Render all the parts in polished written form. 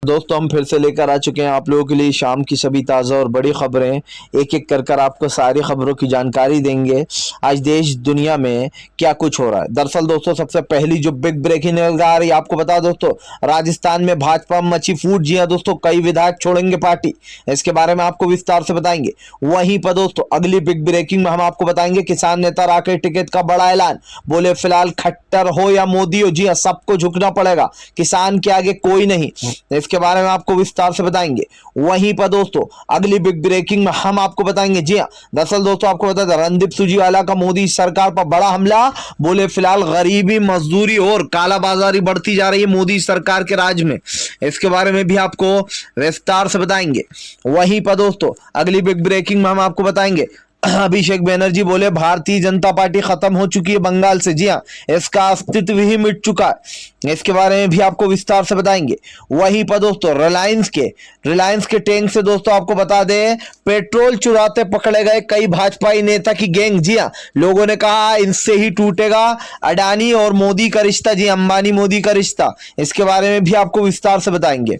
दोस्तों हम फिर से लेकर आ चुके हैं आप लोगों के लिए शाम की सभी ताज़ा और बड़ी खबरें। एक एक कर आपको सारी खबरों की जानकारी देंगे। आज देश दुनिया में क्या कुछ हो रहा है। दरअसल दोस्तों सबसे पहली जो बिग ब्रेकिंग न्यूज़ आ रही है आपको बता दोस्तों, राजस्थान में भाजपा मची फूट। जी हाँ दोस्तों, कई विधायक छोड़ेंगे पार्टी, इसके बारे में आपको विस्तार से बताएंगे। वहीं पर दोस्तों अगली बिग ब्रेकिंग में हम आपको बताएंगे किसान नेता राकेश टिकैत का बड़ा ऐलान। बोले फिलहाल खट्टर हो या मोदी हो, जी हाँ सबको झुकना पड़ेगा, किसान के आगे कोई नहीं। इसके बारे में आपको विस्तार से बताएंगे। वहीं पर दोस्तों अगली बिग ब्रेकिंग में हम आपको बताएंगे, जी हां दरअसल दोस्तों आपको बता दें रणदीप सुरजेवाला का मोदी सरकार पर बड़ा हमला। बोले फिलहाल गरीबी, मजदूरी और कालाबाजारी बढ़ती जा रही है मोदी सरकार के राज में, इसके बारे में भी आपको विस्तार से बताएंगे। वहीं पर दोस्तों अगली बिग ब्रेकिंग में हम आपको बताएंगे अभिषेक बनर्जी बोले भारतीय जनता पार्टी खत्म हो चुकी है बंगाल से। जी हाँ, इसका अस्तित्व ही मिट चुका है, इसके बारे में भी आपको विस्तार से बताएंगे। वहीं पर दोस्तों रिलायंस के टैंक से दोस्तों आपको बता दें पेट्रोल चुराते पकड़े गए कई भाजपाई नेता की गैंग। जी हाँ, लोगों ने कहा इनसे ही टूटेगा अडानी और मोदी का रिश्ता, जी अंबानी मोदी का रिश्ता, इसके बारे में भी आपको विस्तार से बताएंगे।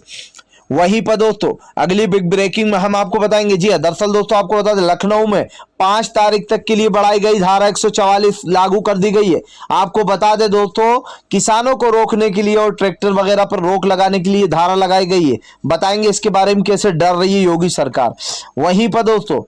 वहीं पर दोस्तों अगली बिग ब्रेकिंग में हम आपको बताएंगे, जी हां दरअसल दोस्तों आपको बता दें लखनऊ में 5 तारीख तक के लिए बढ़ाई गई धारा 144 लागू कर दी गई है। आपको बता दें दोस्तों किसानों को रोकने के लिए और ट्रैक्टर वगैरह पर रोक लगाने के लिए धारा लगाई गई है। बताएंगे इसके बारे में कैसे डर रही है योगी सरकार। वहीं पर दोस्तों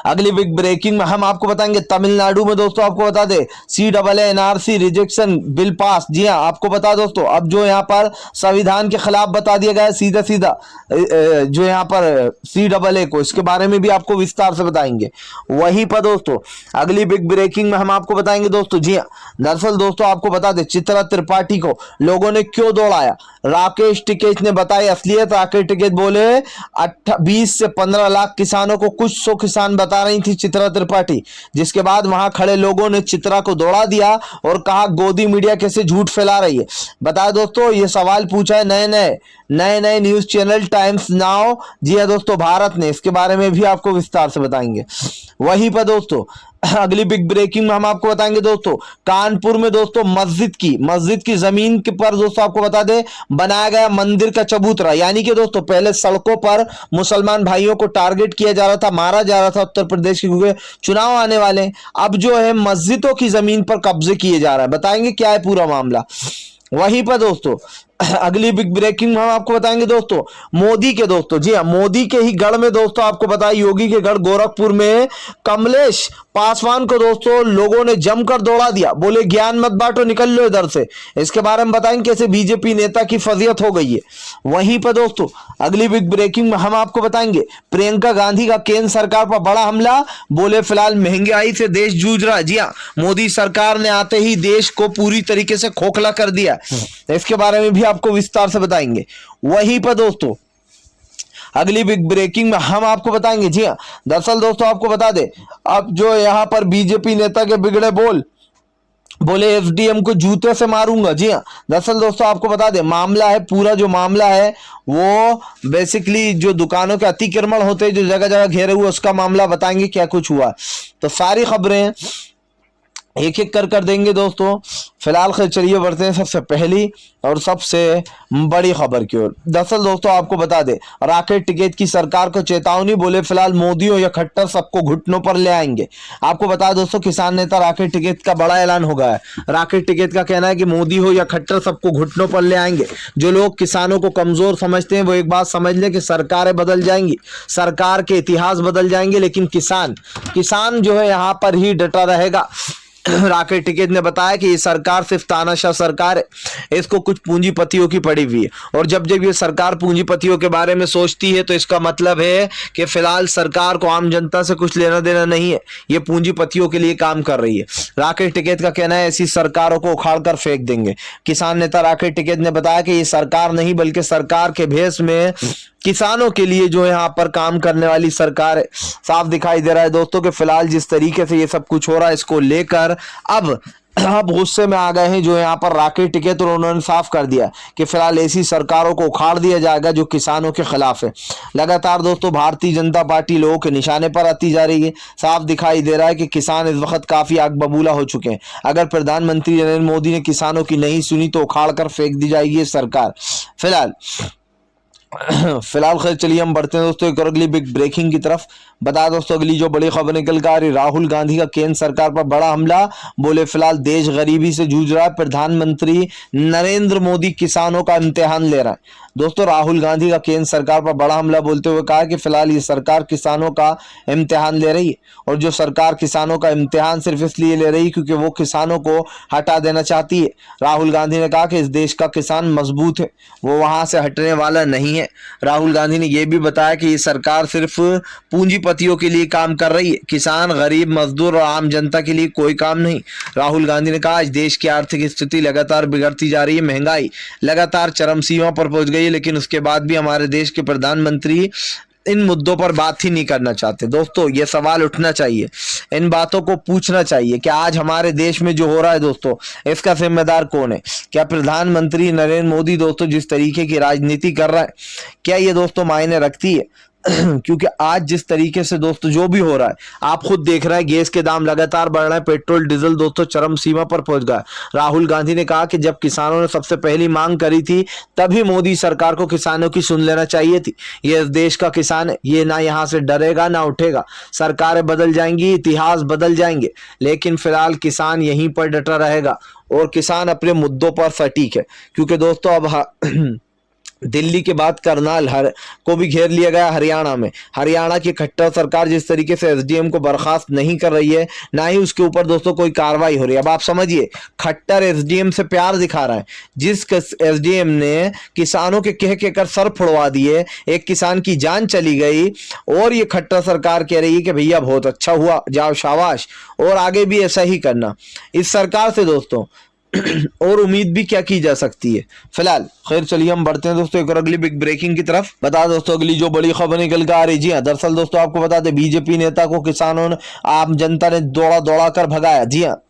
अगली बिग ब्रेकिंग में हम आपको बताएंगे तमिलनाडु में दोस्तों आपको बता दें CAA-NRC रिजेक्शन बिल पास। जी हां आपको बता दोस्तों अब जो यहां पर संविधान के खिलाफ बता दिया गया है सीधा सीधा जो यहां पर CAA को, इसके बारे में भी आपको विस्तार से बताएंगे। वहीं पर दोस्तों अगली बिग ब्रेकिंग में हम आपको बताएंगे दोस्तों, जी हां दरअसल दोस्तों आपको बता दें चित्रा त्रिपाठी को लोगों ने क्यों दौड़ाया। राकेश टिकैत ने बताई असलियत। राकेश टिकैत बोले 20 से 15 लाख किसानों को कुछ 100 किसान बता रही थी चित्रा त्रिपाठी, जिसके बाद वहां खड़े लोगों ने चित्रा को दौड़ा दिया और कहा गोदी मीडिया कैसे झूठ फैला रही है। बताया दोस्तों ये सवाल पूछा है नए न्यूज चैनल टाइम्स नाउ, जी हां दोस्तों भारत ने, इसके बारे में भी आपको विस्तार से बताएंगे। वहीं पर दोस्तों अगली बिग ब्रेकिंग में हम आपको बताएंगे दोस्तों कानपुर में दोस्तों मस्जिद की जमीन के पर दोस्तों आपको बता दें बनाया गया मंदिर का चबूतरा। यानी कि दोस्तों पहले सड़कों पर मुसलमान भाइयों को टारगेट किया जा रहा था, मारा जा रहा था उत्तर प्रदेश के, क्योंकि चुनाव आने वाले। अब जो है मस्जिदों की जमीन पर कब्जे किए जा रहा है। बताएंगे क्या है पूरा मामला। वहीं पर दोस्तों अगली बिग ब्रेकिंग में हम आपको बताएंगे दोस्तों मोदी के दोस्तों, जी हां मोदी के ही गढ़ में दोस्तों आपको बताया योगी के गढ़ गोरखपुर में कमलेश पासवान को दोस्तों लोगों ने जमकर दौड़ा दिया। बोले ज्ञान मत बांटो, निकल लो इधर से। इसके बारे में बताएंगे कैसे बीजेपी नेता की फजीयत हो गई है। वहीं पर दोस्तों अगली बिग ब्रेकिंग में हम आपको बताएंगे प्रियंका गांधी का केंद्र सरकार पर बड़ा हमला। बोले फिलहाल महंगाई से देश जूझ रहा है। जी हां मोदी सरकार ने आते ही देश को पूरी तरीके से खोखला कर दिया, इसके बारे में भी आपको विस्तार से बताएंगे। वहीं पर दोस्तों अगली बिग ब्रेकिंग में हम आपको बताएंगे, जी हां दरअसल दोस्तों आपको बता दें अब जो यहां पर बीजेपी नेता के बिगड़े बोले FDM को जूते से मारूंगा। जी हां दरअसल दोस्तों आपको बता दें मामला है, पूरा जो मामला है वो बेसिकली जो दुकानों के अतिक्रमण होते हैं जो जगह जगह घेरे हुए, उसका मामला बताएंगे क्या कुछ हुआ। तो सारी खबरें एक एक कर देंगे दोस्तों। फिलहाल चलिए बढ़ते हैं सबसे पहली और सबसे बड़ी खबर की ओर। दरअसल दोस्तों आपको बता दें राकेश टिकैत की सरकार को चेतावनी। बोले फिलहाल मोदी हो या खट्टर सबको घुटनों पर ले आएंगे। आपको बता दोस्तों किसान नेता राकेश टिकैत का बड़ा ऐलान हो गया है। राकेश टिकैत का कहना है कि मोदी हो या खट्टर सबको घुटनों पर ले आएंगे। जो लोग किसानों को कमजोर समझते हैं वो एक बात समझ लें कि सरकारें बदल जाएंगी, सरकार के इतिहास बदल जाएंगे, लेकिन किसान जो है यहाँ पर ही डटा रहेगा। राकेश टिकैत ने बताया कि ये सरकार सिर्फ तानाशाह सरकार है, इसको कुछ पूंजीपतियों की पड़ी हुई है, और जब ये सरकार पूंजीपतियों के बारे में सोचती है तो इसका मतलब है कि फिलहाल सरकार को आम जनता से कुछ लेना देना नहीं है, ये पूंजीपतियों के लिए काम कर रही है। राकेश टिकैत का कहना है ऐसी सरकारों को उखाड़ कर फेंक देंगे। किसान नेता राकेश टिकैत ने बताया कि ये सरकार नहीं बल्कि सरकार के भेष में किसानों के लिए जो यहाँ पर काम करने वाली सरकार है। साफ दिखाई दे रहा है दोस्तों कि फिलहाल जिस तरीके से ये सब कुछ हो रहा है इसको लेकर अब गुस्से में आ गए हैं जो यहाँ पर राकेश टिकैत, और उन्होंने साफ कर दिया कि फिलहाल ऐसी सरकारों को उखाड़ दिया जाएगा जो किसानों के खिलाफ है। लगातार दोस्तों भारतीय जनता पार्टी लोगों के निशाने पर आती जा रही है। साफ दिखाई दे रहा है कि किसान इस वक्त काफी आग बबूला हो चुके हैं। अगर प्रधानमंत्री नरेंद्र मोदी ने किसानों की नहीं सुनी तो उखाड़ कर फेंक दी जाएगी ये सरकार। फिलहाल फिलहाल खैर चलिए हम बढ़ते हैं दोस्तों एक और अगली बिग ब्रेकिंग की तरफ। बता दोस्तों अगली जो बड़ी खबर निकल कर आ रही, राहुल गांधी का केंद्र सरकार पर बड़ा हमला। बोले फिलहाल देश गरीबी से जूझ रहा है, प्रधानमंत्री नरेंद्र मोदी किसानों का इम्तिहान ले रहा है। दोस्तों राहुल गांधी का केंद्र सरकार पर बड़ा हमला बोलते हुए कहा कि फिलहाल ये सरकार किसानों का इम्तिहान ले रही है, और जो सरकार किसानों का इम्तिहान सिर्फ इसलिए ले रही है क्योंकि वो किसानों को हटा देना चाहती है। राहुल गांधी ने कहा कि इस देश का किसान मजबूत है, वो वहां से हटने वाला नहीं है। राहुल गांधी ने यह भी बताया कि ये सरकार सिर्फ पूंजीपतियों के लिए काम कर रही है, किसान, गरीब, मजदूर और आम जनता के लिए कोई काम नहीं। राहुल गांधी ने कहा आज देश की आर्थिक स्थिति लगातार बिगड़ती जा रही है, महंगाई लगातार चरम सीमा पर पहुंच गई है, लेकिन उसके बाद भी हमारे देश के प्रधानमंत्री इन मुद्दों पर बात ही नहीं करना चाहते। दोस्तों ये सवाल उठना चाहिए, इन बातों को पूछना चाहिए कि आज हमारे देश में जो हो रहा है दोस्तों, इसका जिम्मेदार कौन है? क्या प्रधानमंत्री नरेंद्र मोदी दोस्तों जिस तरीके की राजनीति कर रहा है, क्या ये दोस्तों मायने रखती है? क्योंकि आज जिस तरीके से दोस्तों जो भी हो रहा है, आप खुद देख रहे हैं, गैस के दाम लगातार बढ़ रहे हैं, पेट्रोल डीजल दोस्तों चरम सीमा पर पहुंच गया। राहुल गांधी ने कहा कि जब किसानों ने सबसे पहली मांग करी थी तभी मोदी सरकार को किसानों की सुन लेना चाहिए थी। ये इस देश का किसान है, ये ना यहाँ से डरेगा ना उठेगा। सरकारें बदल जाएंगी, इतिहास बदल जाएंगे, लेकिन फिलहाल किसान यहीं पर डटा रहेगा और किसान अपने मुद्दों पर सटीक है। क्योंकि दोस्तों अब दिल्ली के बाद करनाल को भी घेर लिया गया हरियाणा में। हरियाणा की खट्टर सरकार जिस तरीके से एसडीएम को बर्खास्त नहीं कर रही है, ना ही उसके ऊपर दोस्तों कोई कार्रवाई हो रही है। अब आप समझिए, खट्टर एसडीएम से प्यार दिखा रहा है। जिस एसडीएम ने किसानों के कह कहकर सर फुड़वा दिए, एक किसान की जान चली गई, और ये खट्टर सरकार कह रही है कि भैया बहुत अच्छा हुआ, जाओ शाबाश, और आगे भी ऐसा ही करना। इस सरकार से दोस्तों और उम्मीद भी क्या की जा सकती है। फिलहाल खैर चलिए हम बढ़ते हैं दोस्तों एक और अगली बिग ब्रेकिंग की तरफ। बता दोस्तों अगली जो बड़ी खबर निकल कर आ रही, जी हाँ, दरअसल दोस्तों आपको बता दें बीजेपी नेता को किसानों ने, आम जनता ने दौड़ा दौड़ा कर भगाया। जी हाँ,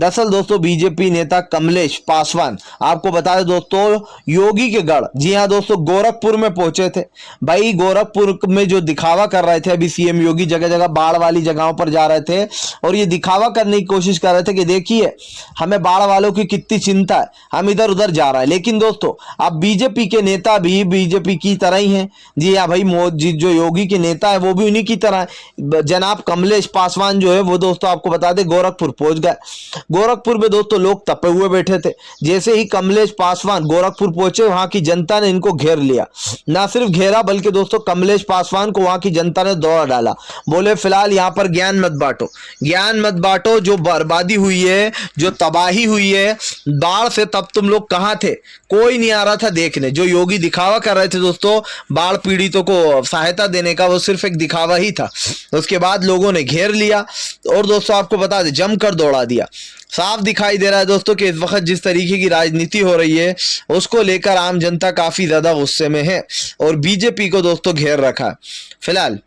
दरअसल दोस्तों बीजेपी नेता कमलेश पासवान, आपको बता दें दोस्तों, योगी के गढ़, जी हाँ दोस्तों, गोरखपुर में पहुंचे थे। भाई गोरखपुर में जो दिखावा कर रहे थे, अभी सीएम योगी जगह जगह बाढ़ वाली जगहों पर जा रहे थे और ये दिखावा करने की कोशिश कर रहे थे कि देखिए हमें बाढ़ वालों की कितनी चिंता है, हम इधर उधर जा रहा है। लेकिन दोस्तों अब बीजेपी के नेता भी बीजेपी की तरह ही हैं। जी हाँ भाई, मोदी जो योगी के नेता है वो भी उन्हीं की तरह है। जनाब कमलेश पासवान जो है वो दोस्तों आपको बता दें गोरखपुर पहुंच गए। गोरखपुर में दोस्तों लोग तपे हुए बैठे थे। जैसे ही कमलेश पासवान गोरखपुर पहुंचे, वहां की जनता ने इनको घेर लिया। ना सिर्फ घेरा बल्कि दोस्तों कमलेश पासवान को वहां की जनता ने दौड़ा डाला। बोले फिलहाल यहां पर ज्ञान मत बांटो, ज्ञान मत बांटो। जो बर्बादी हुई है, जो तबाही हुई है बाढ़ से, तब तुम लोग कहां थे? कोई नहीं आ रहा था देखने। जो योगी दिखावा कर रहे थे दोस्तों बाढ़ पीड़ितों को सहायता देने का, वो सिर्फ एक दिखावा ही था। उसके बाद लोगों ने घेर लिया और दोस्तों आपको बता दें जमकर दौड़ा दिया। साफ दिखाई दे रहा है दोस्तों कि इस वक्त जिस तरीके की राजनीति हो रही है उसको लेकर आम जनता काफी ज्यादा गुस्से में है और बीजेपी को दोस्तों घेर रखा है। फिलहाल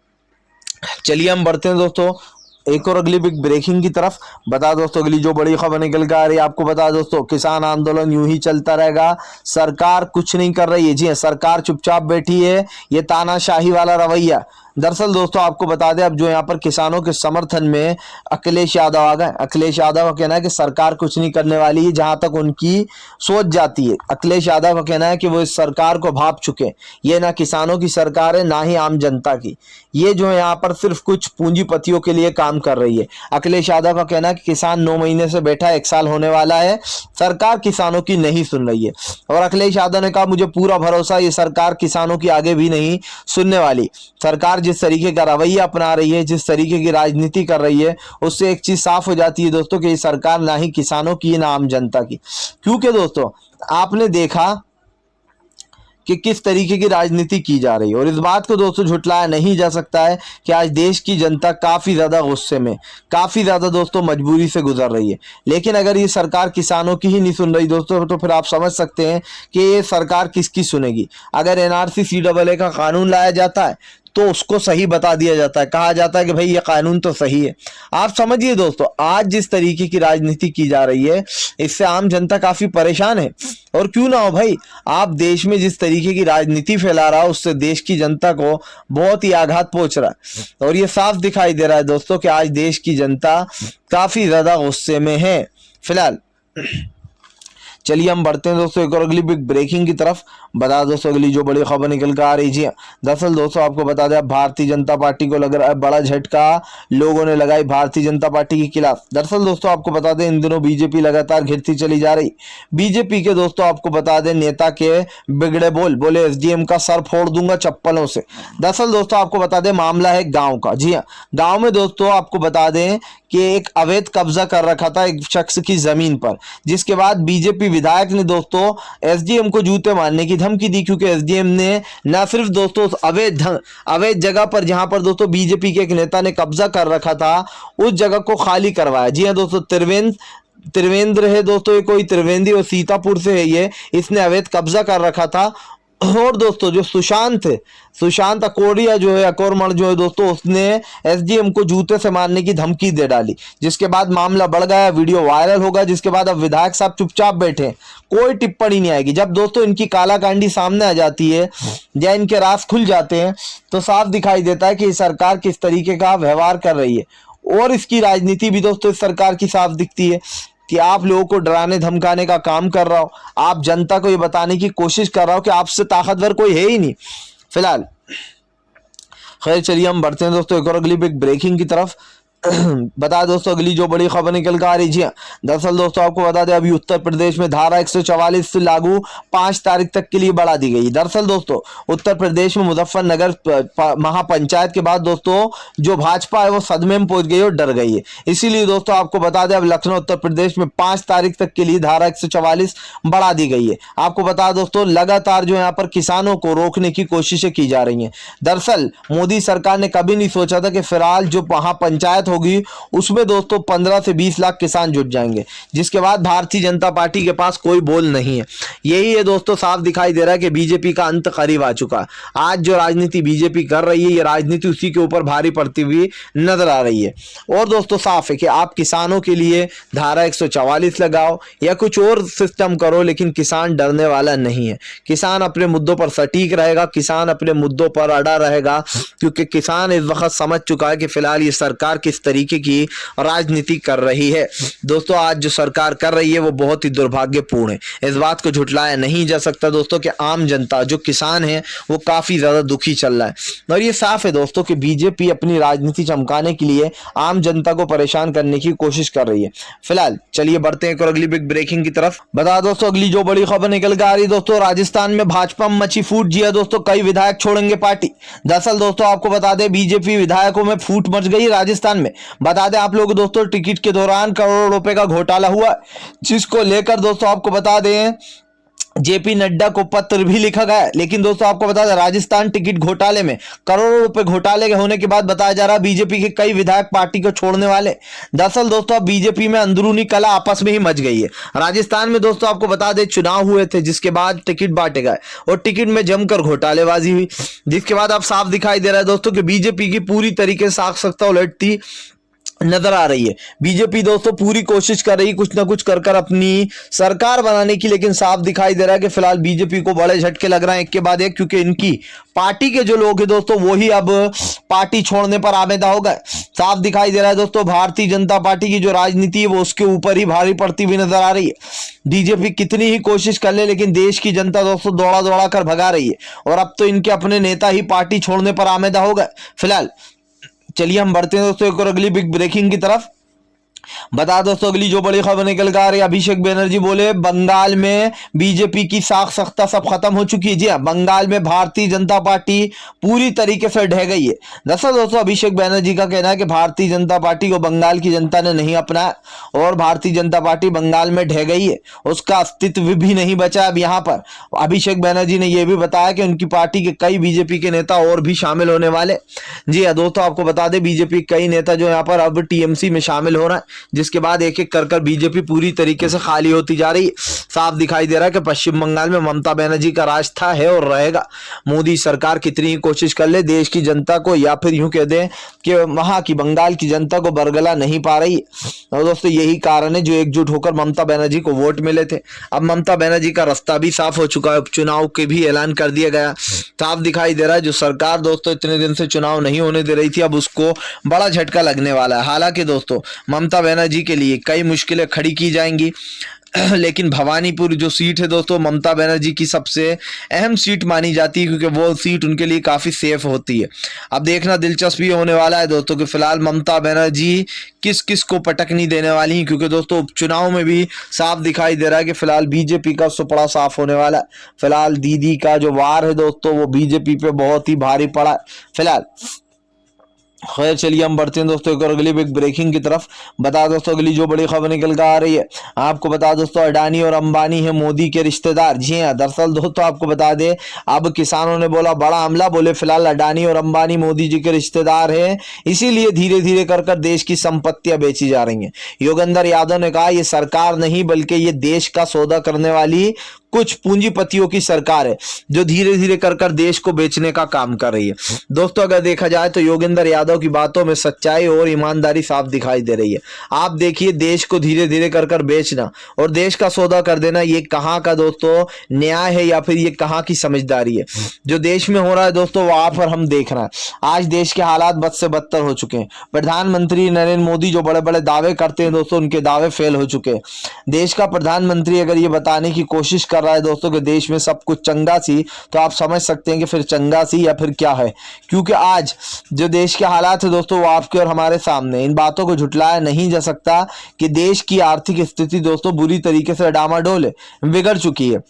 चलिए हम बढ़ते हैं दोस्तों एक और अगली बिग ब्रेकिंग की तरफ। बता दोस्तों अगली जो बड़ी खबर निकल कर आ रही है, आपको बता दोस्तों किसान आंदोलन यूं ही चलता रहेगा, सरकार कुछ नहीं कर रही है। जी सरकार चुपचाप बैठी है, ये तानाशाही वाला रवैया। दरअसल दोस्तों आपको बता दें, अब जो यहाँ पर किसानों के समर्थन में अखिलेश यादव आ गए। अखिलेश यादव का कहना है कि सरकार कुछ नहीं करने वाली है, जहां तक उनकी सोच जाती है। अखिलेश यादव का कहना है कि वो इस सरकार को भाप चुके, ये ना किसानों की सरकार है ना ही आम जनता की, ये जो है यहाँ पर सिर्फ कुछ पूंजीपतियों के लिए काम कर रही है। अखिलेश यादव का कहना है कि किसान 9 महीने से बैठा है, 1 साल होने वाला है, सरकार किसानों की नहीं सुन रही है। और अखिलेश यादव ने कहा मुझे पूरा भरोसा ये सरकार किसानों की आगे भी नहीं सुनने वाली। सरकार जिस तरीके का रवैया अपना रही है, जिस तरीके की राजनीति कर रही है, उससे एक चीज साफ हो जाती है दोस्तों कि ये सरकार ना ही किसानों की ना आम जनता की। क्योंकि दोस्तों आपने देखा कि किस तरीके की राजनीति की जा रही है और इस बात को दोस्तों झुटलाया नहीं जा सकता है कि आज देश की जनता काफी ज्यादा गुस्से में, काफी ज्यादा दोस्तों मजबूरी से गुजर रही है। लेकिन अगर ये सरकार किसानों की ही नहीं सुन रही दोस्तों, तो फिर आप समझ सकते हैं कि ये सरकार किसकी सुनेगी। अगर एनआरसी सीएए का कानून लाया जाता है तो उसको सही बता दिया जाता है, कहा जाता है कि भाई ये कानून तो सही है। आप समझिए दोस्तों आज जिस तरीके की राजनीति की जा रही है इससे आम जनता काफी परेशान है। और क्यों ना हो भाई, आप देश में जिस तरीके की राजनीति फैला रहा है उससे देश की जनता को बहुत ही आघात पहुंच रहा है और ये साफ दिखाई दे रहा है दोस्तों कि आज देश की जनता काफी ज्यादा गुस्से में है। फिलहाल चलिए हम बढ़ते हैं दोस्तों एक और अगली बिग ब्रेकिंग की तरफ। बता दोस्तों अगली जो बड़ी खबर निकल कर आ रही जी, दरअसल दोस्तों आपको बता दें भारतीय जनता पार्टी को लग रहा है बड़ा झटका, लोगों ने लगाई भारतीय जनता पार्टी के खिलाफ। दरअसल दोस्तों आपको बता दें इन दिनों बीजेपी लगातार घिरती चली जा रही। बीजेपी के दोस्तों आपको बता दें नेता के बिगड़े बोले एसडीएम का सर फोड़ दूंगा चप्पलों से। दरअसल दोस्तों आपको बता दें मामला है गांव का। जी हाँ, गांव में दोस्तों आपको बता दें कि एक अवैध कब्जा कर रखा था एक शख्स की जमीन पर, जिसके बाद बीजेपी विधायक ने दोस्तों एसडीएम को जूते मारने की धमकी दी, क्योंकि एसडीएम ने न सिर्फ दोस्तों अवैध जगह पर जहां पर दोस्तों बीजेपी के एक नेता ने कब्जा कर रखा था उस जगह को खाली करवाया। जी हाँ दोस्तों, त्रिवेंद्र है दोस्तों, ये कोई त्रिवेंद्र और सीतापुर से है, ये इसने अवैध कब्जा कर रखा था। और दोस्तों जो सुशांत अकोरिया जो है अकोरमण जो है दोस्तों, उसने एसडीएम को जूते से मारने की धमकी दे डाली, जिसके बाद मामला बढ़ गया, वीडियो वायरल होगा, जिसके बाद अब विधायक साहब चुपचाप बैठे, कोई टिप्पणी नहीं आएगी। जब दोस्तों इनकी कालाकांडी सामने आ जाती है या इनके राज खुल जाते हैं तो साफ दिखाई देता है कि सरकार किस तरीके का व्यवहार कर रही है। और इसकी राजनीति भी दोस्तों इस सरकार की साफ दिखती है कि आप लोगों को डराने धमकाने का काम कर रहा हो, आप जनता को ये बताने की कोशिश कर रहा हो कि आपसे ताकतवर कोई है ही नहीं फिलहाल। खैर चलिए हम बढ़ते हैं दोस्तों एक और अगली बिग ब्रेकिंग की तरफ। बता दोस्तों अगली जो बड़ी खबर निकल कर आ रही है, दरअसल दोस्तों आपको बता दें अभी उत्तर प्रदेश में धारा 144 से लागू 5 तारीख तक के लिए बढ़ा दी गई। दरअसल दोस्तों उत्तर प्रदेश में मुजफ्फरनगर महापंचायत के बाद दोस्तों जो भाजपा है वो सदमे में पहुंच गई और डर गई है। इसीलिए दोस्तों आपको बता दें अब लखनऊ उत्तर प्रदेश में 5 तारीख तक के लिए धारा 144 बढ़ा दी गई है। आपको बता दोस्तों लगातार जो यहाँ पर किसानों को रोकने की कोशिशें की जा रही हैं। दरअसल मोदी सरकार ने कभी नहीं सोचा था कि फिलहाल जो महापंचायत होगी उसमें दोस्तों 15 से 20 लाख किसान जुट जाएंगे, जिसके बाद भारतीय जनता पार्टी के पास कोई बोल नहीं है। यही है दोस्तों, साफ दिखाई दे रहा है कि बीजेपी का अंत करीब आ चुका है। आज जो राजनीति बीजेपी कर रही है ये राजनीति उसी के ऊपर भारी पड़ती हुई नजर आ रही है। और दोस्तों साफ है कि आप किसानों के लिए धारा 144 लगाओ या कुछ और सिस्टम करो, लेकिन किसान डरने वाला नहीं है। किसान अपने मुद्दों पर सटीक रहेगा, किसान अपने मुद्दों पर अड़ा रहेगा, क्योंकि किसान इस वक्त समझ चुका है कि फिलहाल ये सरकार किस तरीके की राजनीति कर रही है। दोस्तों आज जो सरकार कर रही है वो बहुत ही दुर्भाग्यपूर्ण है। इस बात को झुटलाया नहीं जा सकता दोस्तों कि आम जनता जो किसान है वो काफी ज्यादा दुखी चल रहा है। और ये साफ है दोस्तों कि बीजेपी अपनी राजनीति चमकाने के लिए आम जनता को परेशान करने की कोशिश कर रही है। फिलहाल चलिए बढ़ते हैं एक और अगली बिग ब्रेकिंग की तरफ। बता दोस्तों अगली जो बड़ी खबर निकल कर आ रही दोस्तों, राजस्थान में भाजपा में मची फूट। जी दोस्तों कई विधायक छोड़ेंगे पार्टी। दरअसल दोस्तों आपको बता दें बीजेपी विधायकों में फूट मच गई राजस्थान में। बता दें आप लोग दोस्तों टिकट के दौरान करोड़ों रुपए का घोटाला हुआ, जिसको लेकर दोस्तों आपको बता दें जेपी नड्डा को पत्र भी लिखा गया। लेकिन दोस्तों आपको बता दें राजस्थान टिकट घोटाले में करोड़ों रुपए घोटाले के होने के बाद बताया जा रहा है बीजेपी के कई विधायक पार्टी को छोड़ने वाले। दरअसल दोस्तों अब बीजेपी में अंदरूनी कला आपस में ही मच गई है। राजस्थान में दोस्तों आपको बता दें चुनाव हुए थे, जिसके बाद टिकट बांटे गए और टिकट में जमकर घोटालेबाजी हुई, जिसके बाद अब साफ दिखाई दे रहा है दोस्तों कि बीजेपी की पूरी तरीके से साख उलटती नजर आ रही है। बीजेपी दोस्तों पूरी कोशिश कर रही कुछ ना कुछ कर अपनी सरकार बनाने की, लेकिन साफ दिखाई दे रहा है कि फिलहाल बीजेपी को बड़े झटके लग रहे हैं एक के बाद एक, क्योंकि इनकी पार्टी के जो लोग हैं दोस्तों वही अब पार्टी छोड़ने पर आमेदा हो गए। साफ दिखाई दे रहा है दोस्तों भारतीय जनता पार्टी की जो राजनीति है वो उसके ऊपर ही भारी पड़ती हुई नजर आ रही है। बीजेपी कितनी ही कोशिश कर ले लेकिन देश की जनता दोस्तों दौड़ा कर भगा रही है, और अब तो इनके अपने नेता ही पार्टी छोड़ने पर आमेदा हो गए। फिलहाल चलिए हम बढ़ते हैं दोस्तों एक और अगली बिग ब्रेकिंग की तरफ। बता दोस्तों अगली जो बड़ी खबर निकल कर आ रही है, अभिषेक बनर्जी बोले बंगाल में बीजेपी की साख सख्ता सब खत्म हो चुकी है। जी हाँ, बंगाल में भारतीय जनता पार्टी पूरी तरीके से ढह गई है। दरअसल दोस्तों अभिषेक बनर्जी का कहना है कि भारतीय जनता पार्टी को बंगाल की जनता ने नहीं अपनाया और भारतीय जनता पार्टी बंगाल में ढह गई है, उसका अस्तित्व भी नहीं बचा अब यहाँ पर। अभिषेक बनर्जी ने यह भी बताया कि उनकी पार्टी के कई बीजेपी के नेता और भी शामिल होने वाले। जी हाँ दोस्तों आपको बता दें बीजेपी कई नेता जो यहाँ पर अब टीएमसी में शामिल हो रहे हैं, जिसके बाद एक एक कर बीजेपी पूरी तरीके से खाली होती जा रही है। साफ दिखाई दे रहा है कि पश्चिम बंगाल में ममता बनर्जी का राज था, है और रहेगा। मोदी सरकार कितनी ही कोशिश कर ले देश की जनता को, या फिर यूं कह दें कि वहां की बंगाल की जनता को बरगला नहीं पा रही है। और दोस्तों यही कारण है जो एकजुट होकर ममता बनर्जी को वोट मिले थे। अब ममता बनर्जी का रास्ता भी साफ हो चुका है, उपचुनाव के भी ऐलान कर दिया गया। साफ दिखाई दे रहा है जो सरकार दोस्तों इतने दिन से चुनाव नहीं होने दे रही थी अब उसको बड़ा झटका लगने वाला है। हालांकि दोस्तों ममता बनर्जी के लिए कई मुश्किलें खड़ी की जाएंगी। लेकिन भवानीपुर जो सीट है दोस्तों ममता बनर्जी की सबसे अहम सीट मानी जाती है, क्योंकि वो सीट उनके लिए काफ़ी सेफ होती है। अब देखना दिलचस्प ये होने वाला है दोस्तों कि फिलहाल ममता बनर्जी किस किस को पटकनी देने वाली हैं, क्योंकि दोस्तों उपचुनाव में भी साफ दिखाई दे रहा है कि फिलहाल बीजेपी का सुपड़ा साफ होने वाला है। फिलहाल दीदी का जो वार है दोस्तों वो बीजेपी पे बहुत ही भारी पड़ा है फिलहाल। खैर चलिए हम बढ़ते हैं दोस्तों एक और अगली बिग ब्रेकिंग की तरफ। बता दोस्तों अगली जो बड़ी खबर निकल कर आ रही है, आपको बता दोस्तों अडानी और अंबानी है मोदी के रिश्तेदार। जी हाँ, दरअसल दोस्तों आपको बता दें अब किसानों ने बोला बड़ा हमला, बोले फिलहाल अडानी और अंबानी मोदी जी के रिश्तेदार हैं, इसीलिए धीरे धीरे कर देश की संपत्तियां बेची जा रही हैं। योगेंद्र यादव ने कहा यह सरकार नहीं बल्कि ये देश का सौदा करने वाली कुछ पूंजीपतियों की सरकार है जो धीरे धीरे कर देश को बेचने का काम कर रही है। दोस्तों अगर देखा जाए तो योगेंद्र यादव की बातों में सच्चाई और ईमानदारी साफ दिखाई दे रही है। आप देखिए देश को धीरे धीरे कर बेचना और देश का सौदा कर देना, ये कहाँ का दोस्तों न्याय है या फिर ये कहाँ की समझदारी है। जो देश में हो रहा है दोस्तों वहां पर हम देख रहे हैं आज देश के हालात बद से बदतर हो चुके हैं। प्रधानमंत्री नरेंद्र मोदी जो बड़े बड़े दावे करते हैं दोस्तों उनके दावे फेल हो चुके हैं। देश का प्रधानमंत्री अगर ये बताने की कोशिश कर रहा है दोस्तों कि देश में सब कुछ चंगा सी, तो आप समझ सकते हैं कि फिर चंगा सी या फिर क्या है, क्योंकि आज जो देश के हालात है दोस्तों वो आपके और हमारे सामने। इन बातों को झुटलाया नहीं जा सकता कि देश की आर्थिक स्थिति दोस्तों बुरी तरीके से डामाडोल है, बिगड़ चुकी है।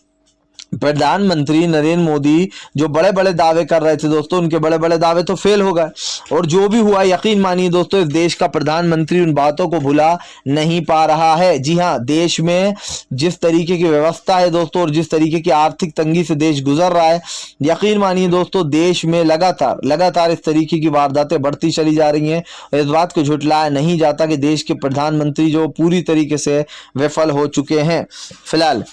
प्रधानमंत्री नरेंद्र मोदी जो बड़े बड़े दावे कर रहे थे दोस्तों उनके बड़े बड़े दावे तो फेल हो गए, और जो भी हुआ यकीन मानिए दोस्तों इस देश का प्रधानमंत्री उन बातों को भुला नहीं पा रहा है। जी हाँ, देश में जिस तरीके की व्यवस्था है दोस्तों और जिस तरीके की आर्थिक तंगी से देश गुजर रहा है, यकीन मानिए दोस्तों देश में लगातार इस तरीके की वारदातें बढ़ती चली जा रही हैं। और इस बात को झुटलाया नहीं जाता कि देश के प्रधानमंत्री जो पूरी तरीके से विफल हो चुके हैं फिलहाल।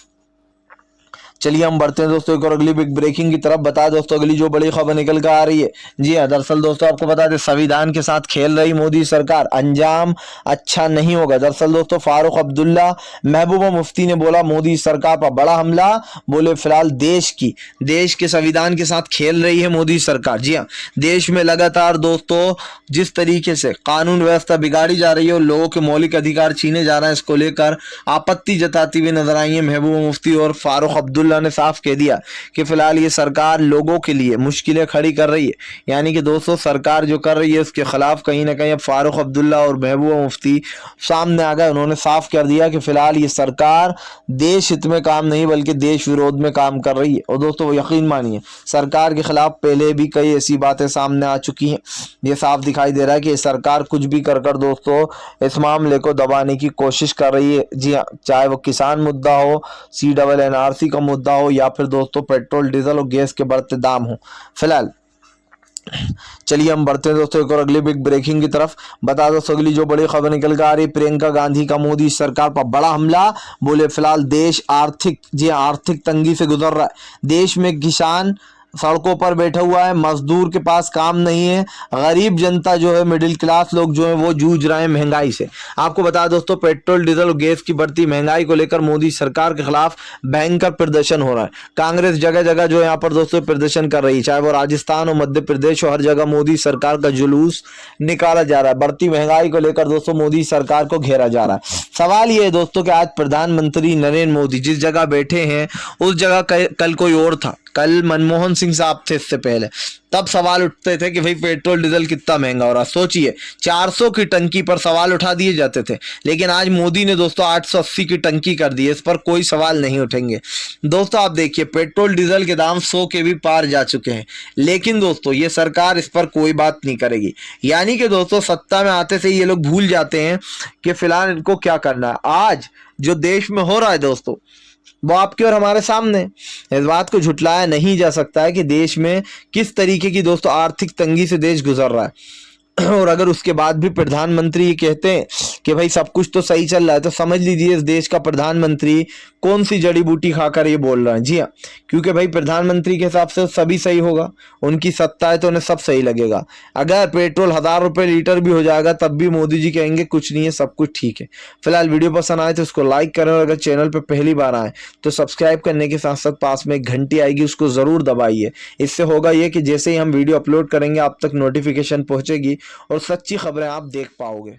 चलिए हम बढ़ते हैं दोस्तों एक और अगली बिग ब्रेकिंग की तरफ। बता दोस्तों अगली जो बड़ी खबर निकल कर आ रही है, जी हाँ, दरअसल दोस्तों आपको बता दें संविधान के साथ खेल रही मोदी सरकार, अंजाम अच्छा नहीं होगा। दरअसल दोस्तों फारूक अब्दुल्ला महबूबा मुफ्ती ने बोला मोदी सरकार पर बड़ा हमला, बोले फिलहाल देश के संविधान के साथ खेल रही है मोदी सरकार। जी हाँ, देश में लगातार दोस्तों जिस तरीके से कानून व्यवस्था बिगाड़ी जा रही है और लोगों के मौलिक अधिकार छीने जा रहे हैं, इसको लेकर आपत्ति जताती हुई नजर आई है महबूबा मुफ्ती और फारूक अब्दुल्ला ने साफ कह दिया कि फिलहाल ये सरकार लोगों के लिए मुश्किलें खड़ी कर रही है। यानी कि दोस्तों सरकार जो कर रही है उसके खिलाफ कहीं ना कहीं अब फारूक अब्दुल्ला और महबूबा मुफ्ती सामने आ गए। उन्होंने साफ कर दिया कि फिलहाल ये सरकार देश हित में काम नहीं बल्कि देश विरोध में काम कर रही है। और दोस्तों यकीन मानिए सरकार के खिलाफ पहले भी कई ऐसी बातें सामने आ चुकी हैं। ये साफ दिखाई दे रहा है कि सरकार कुछ भी कर दोस्तों इस मामले को दबाने की कोशिश कर रही है। जी हाँ, चाहे वो किसान मुद्दा हो, CNRC का मुद्दा हो या फिर दोस्तों पेट्रोल डीजल और गैस के बढ़ते दाम हो फिलहाल। चलिए हम बढ़ते हैं दोस्तों एक और अगली बिग ब्रेकिंग की तरफ। बता दो अगली जो बड़ी खबर निकल कर आ रही है, प्रियंका गांधी का मोदी सरकार पर बड़ा हमला, बोले फिलहाल देश आर्थिक तंगी से गुजर रहा है। देश में किसान सड़कों पर बैठा हुआ है, मजदूर के पास काम नहीं है, गरीब जनता जो है मिडिल क्लास लोग जो है वो जूझ रहे हैं महंगाई से। आपको बता दोस्तों पेट्रोल डीजल और गैस की बढ़ती महंगाई को लेकर मोदी सरकार के खिलाफ भयंकर प्रदर्शन हो रहा है। कांग्रेस जगह जगह जो यहाँ पर दोस्तों प्रदर्शन कर रही है, चाहे वो राजस्थान और मध्य प्रदेश हो, हर जगह मोदी सरकार का जुलूस निकाला जा रहा है। बढ़ती महंगाई को लेकर दोस्तों मोदी सरकार को घेरा जा रहा है। सवाल ये है दोस्तों कि आज प्रधानमंत्री नरेंद्र मोदी जिस जगह बैठे हैं उस जगह कल कोई और था, कल मनमोहन सिंह साहब थे। इससे पहले तब सवाल उठते थे कि भाई पेट्रोल डीजल कितना महंगा हो रहा है। सोचिए 400 की टंकी पर सवाल उठा दिए जाते थे, लेकिन आज मोदी ने दोस्तों 880 की टंकी कर दी है, इस पर कोई सवाल नहीं उठेंगे। दोस्तों आप देखिए पेट्रोल डीजल के दाम 100 के भी पार जा चुके हैं, लेकिन दोस्तों ये सरकार इस पर कोई बात नहीं करेगी। यानी कि दोस्तों सत्ता में आते से ये लोग भूल जाते हैं कि फिलहाल इनको क्या करना है। आज जो देश में हो रहा है दोस्तों वो आपके और हमारे सामने। इस बात को झुटलाया नहीं जा सकता है कि देश में किस तरीके की दोस्तों आर्थिक तंगी से देश गुजर रहा है। और अगर उसके बाद भी प्रधानमंत्री ये कहते हैं कि भाई सब कुछ तो सही चल रहा है, तो समझ लीजिए इस देश का प्रधानमंत्री कौन सी जड़ी बूटी खाकर ये बोल रहा है। जी हाँ, क्योंकि भाई प्रधानमंत्री के हिसाब से सभी सही होगा, उनकी सत्ता है तो उन्हें सब सही लगेगा। अगर पेट्रोल 1000 रुपये लीटर भी हो जाएगा तब भी मोदी जी कहेंगे कुछ नहीं है, सब कुछ ठीक है। फिलहाल वीडियो पसंद आए तो उसको लाइक करें, और अगर चैनल पर पहली बार आए तो सब्सक्राइब करने के साथ साथ पास में एक घंटी आएगी उसको जरूर दबाइए। इससे होगा ये कि जैसे ही हम वीडियो अपलोड करेंगे आप तक नोटिफिकेशन पहुंचेगी और सच्ची खबरें आप देख पाओगे।